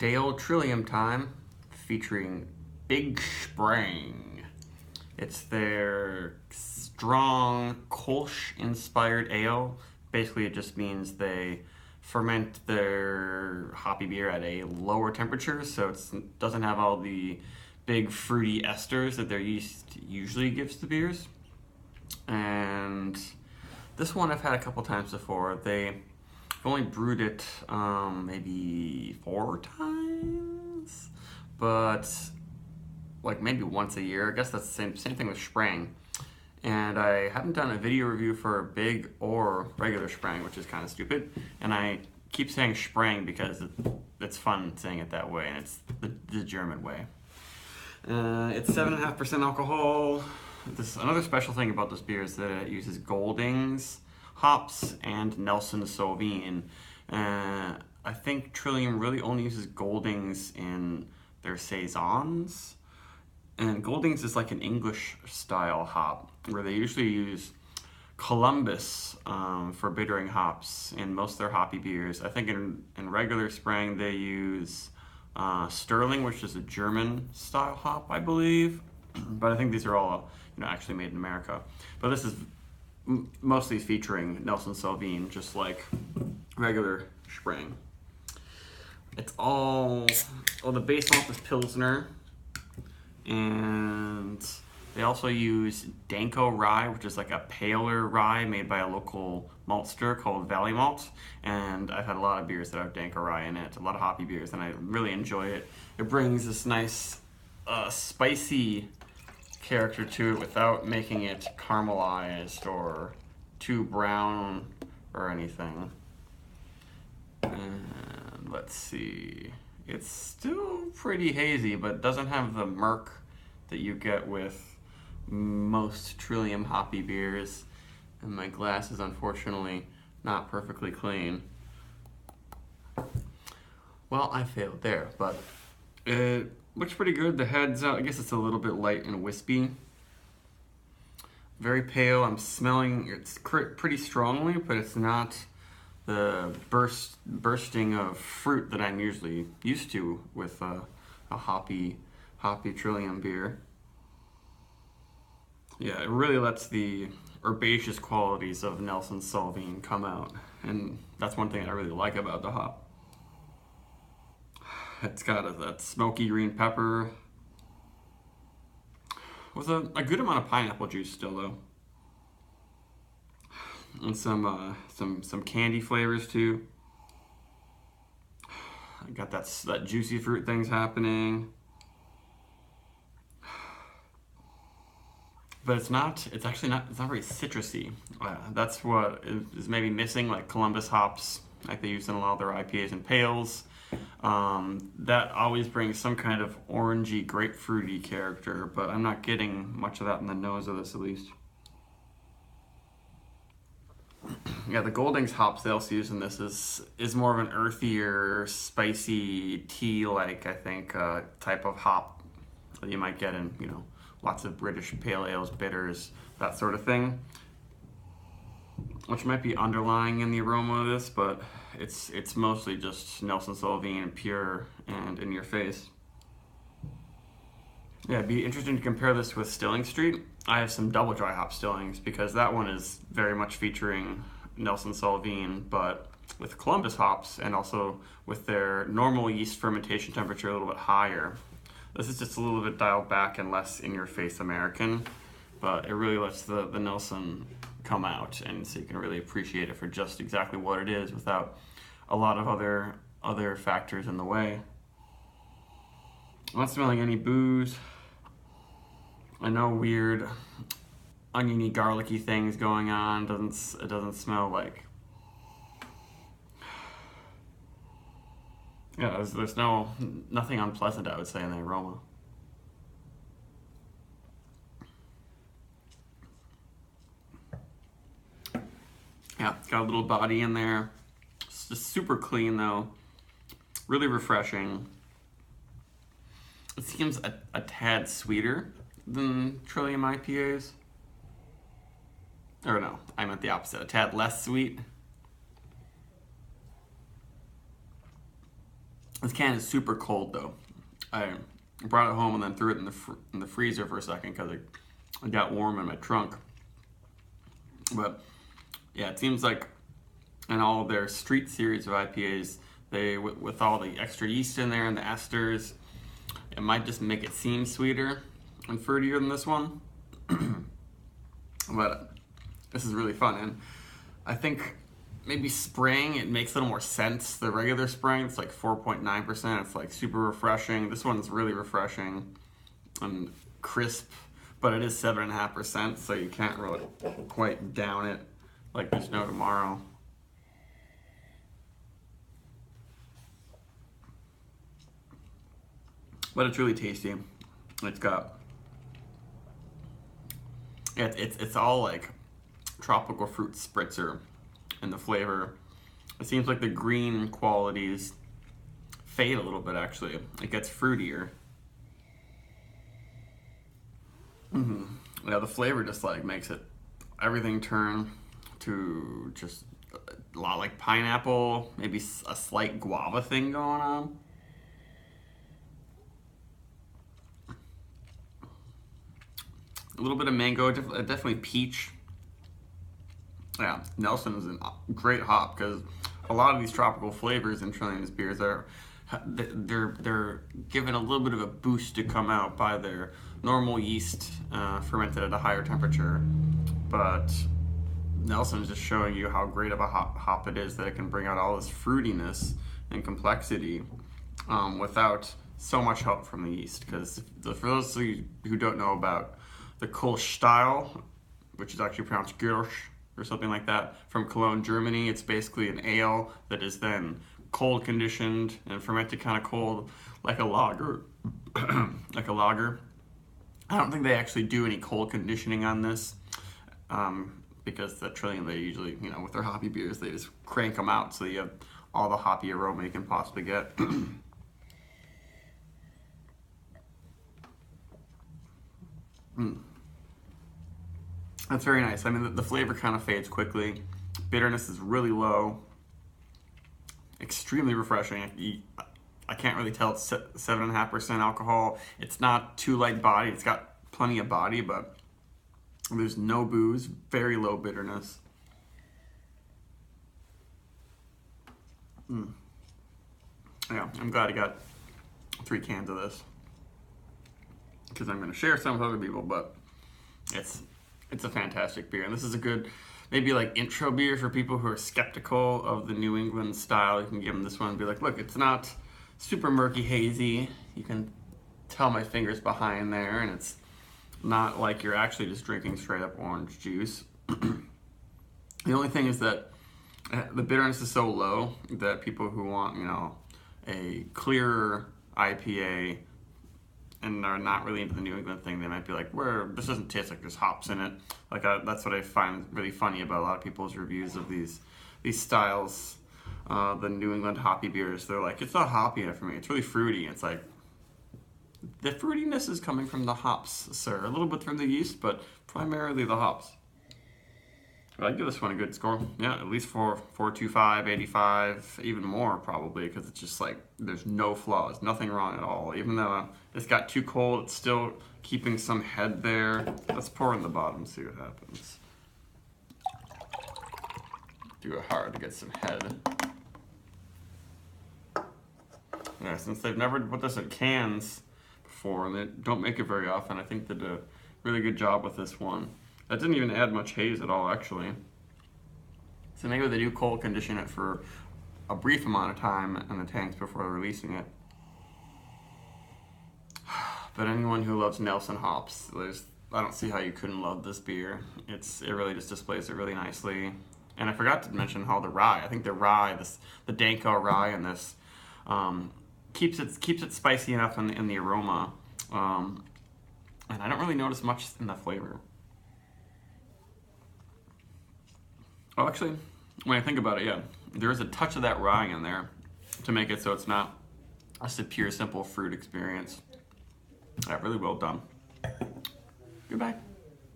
Day old Trillium time, featuring Big Sprang. It's their strong Kolsch-inspired ale. Basically, it just means they ferment their hoppy beer at a lower temperature, so it doesn't have all the big fruity esters that their yeast usually gives to beers. And this one I've had a couple times before. I've only brewed it maybe 4 times, but like maybe once a year. I guess that's the same thing with Sprang. And I haven't done a video review for Big or regular Sprang, which is kind of stupid. And I keep saying Sprang because it's fun saying it that way, and it's the German way. It's 7.5% alcohol. Another special thing about this beer is that it uses Goldings hops and Nelson Sauvin. I think Trillium really only uses Goldings in their saisons. And Goldings is like an English style hop, where they usually use Columbus for bittering hops in most of their hoppy beers. I think in regular Sprang they use Sterling, which is a German style hop, I believe. But I think these are all actually made in America. But this is mostly featuring Nelson Sauvin, just like regular Sprang. It's the base malt is Pilsner, and they also use Danko rye, which is like a paler rye made by a local maltster called Valley Malt. And I've had a lot of beers that have Danko rye in it, a lot of hoppy beers, and I really enjoy it. It brings this nice spicy character to it without making it caramelized or too brown or anything. And let's see, it's still pretty hazy, but doesn't have the murk that you get with most Trillium hoppy beers. And my glass is unfortunately not perfectly clean. Well, I failed there, but it looks pretty good. The head's out. I guess it's a little bit light and wispy. Very pale. I'm smelling it's pretty strongly, but it's not the bursting of fruit that I'm usually used to with a hoppy Trillium beer. Yeah, it really lets the herbaceous qualities of Nelson Sauvin come out, and that's one thing I really like about the hop. It's got that smoky green pepper with a good amount of pineapple juice still, though, and some candy flavors too. I got that juicy fruit things happening, but it's actually not very citrusy. That's what is maybe missing, like Columbus hops, like they use in a lot of their IPAs and pales. That always brings some kind of orangey, grapefruity character, but I'm not getting much of that in the nose of this, at least. Yeah, the Goldings hops they also use in this is more of an earthier, spicy, tea-like, I think, type of hop that you might get in, lots of British pale ales, bitters, that sort of thing, which might be underlying in the aroma of this, but it's mostly just Nelson Sauvin, pure and in your face. Yeah, it'd be interesting to compare this with Stilling Street. I have some double dry hop stillings because that one is very much featuring Nelson Sauvin, but with Columbus hops and also with their normal yeast fermentation temperature a little bit higher. This is just a little bit dialed back and less in your face American, but it really lets the Nelson come out, and so you can really appreciate it for just exactly what it is without a lot of other factors in the way. I'm not smelling any booze. I know weird oniony, garlicky things going on. It doesn't smell like. Yeah, there's nothing unpleasant, I would say, in the aroma. Yeah, it's got a little body in there. It's just super clean though. Really refreshing. It seems a tad sweeter than Trillium IPAs. Or no, I meant the opposite. A tad less sweet. This can is super cold though. I brought it home and then threw it in the freezer for a second because it got warm in my trunk. But yeah, it seems like in all their street series of IPAs, they with all the extra yeast in there and the esters, it might just make it seem sweeter and fruitier than this one. But this is really fun, and I think maybe Sprang, it makes a little more sense. The regular Sprang, it's like 4.9%. It's like super refreshing. This one's really refreshing and crisp, but it is 7.5%, so you can't really quite down it like there's no tomorrow. But it's really tasty. It's got, it's all like tropical fruit spritzer in the flavor. It seems like the green qualities fade a little bit actually. It gets fruitier. Yeah, the flavor just like makes it, everything turn to just a lot like pineapple, maybe a slight guava thing going on. A little bit of mango, definitely peach. Yeah, Nelson is a great hop because a lot of these tropical flavors in Trillium's beers they're given a little bit of a boost to come out by their normal yeast fermented at a higher temperature. But Nelson is just showing you how great of a hop it is that it can bring out all this fruitiness and complexity without so much help from the yeast. Because for those of you who don't know about the Kolsch style, which is actually pronounced Kirsch or something like that, from Cologne, Germany, it's basically an ale that is then cold conditioned and fermented kind of cold, like a lager. Like a lager. I don't think they actually do any cold conditioning on this, because the Trillium, they usually, with their hoppy beers, they just crank them out so you have all the hoppy aroma you can possibly get. That's very nice. I mean, the flavor kind of fades quickly. Bitterness is really low. Extremely refreshing. I can't really tell it's 7.5% alcohol. It's not too light body. It's got plenty of body, but there's no booze. Very low bitterness. Yeah, I'm glad I got 3 cans of this because I'm going to share some with other people, but it's a fantastic beer, and this is a good maybe like intro beer for people who are skeptical of the New England style. You can give them this one and be like, look, it's not super murky hazy. You can tell my fingers behind there, and it's not like you're actually just drinking straight up orange juice. The only thing is that the bitterness is so low that people who want, a clearer IPA and are not really into the New England thing, they might be like, this doesn't taste like there's hops in it. Like that's what I find really funny about a lot of people's reviews of these styles, the New England hoppy beers. They're like, it's not hoppy enough for me. It's really fruity. It's like, the fruitiness is coming from the hops, sir. A little bit from the yeast, but primarily the hops. But I'd give this one a good score. Yeah, at least 4.25, 85, even more probably, because it's just like, there's no flaws, nothing wrong at all. Even though it's got too cold, it's still keeping some head there. Let's pour in the bottom, see what happens. Do it hard to get some head. Yeah, since they've never put this in cans before, and they don't make it very often, I think they did a really good job with this one. That didn't even add much haze at all, actually. So maybe they do cold condition it for a brief amount of time in the tanks before releasing it. But anyone who loves Nelson hops, I don't see how you couldn't love this beer. It really just displays it really nicely. And I forgot to mention how the rye. I think the rye, the Danko rye in this, keeps it spicy enough in the aroma, and I don't really notice much in the flavor. Oh, actually, when I think about it, yeah, there is a touch of that rye in there to make it so it's not just a pure, simple fruit experience. Yeah, really well done. Goodbye.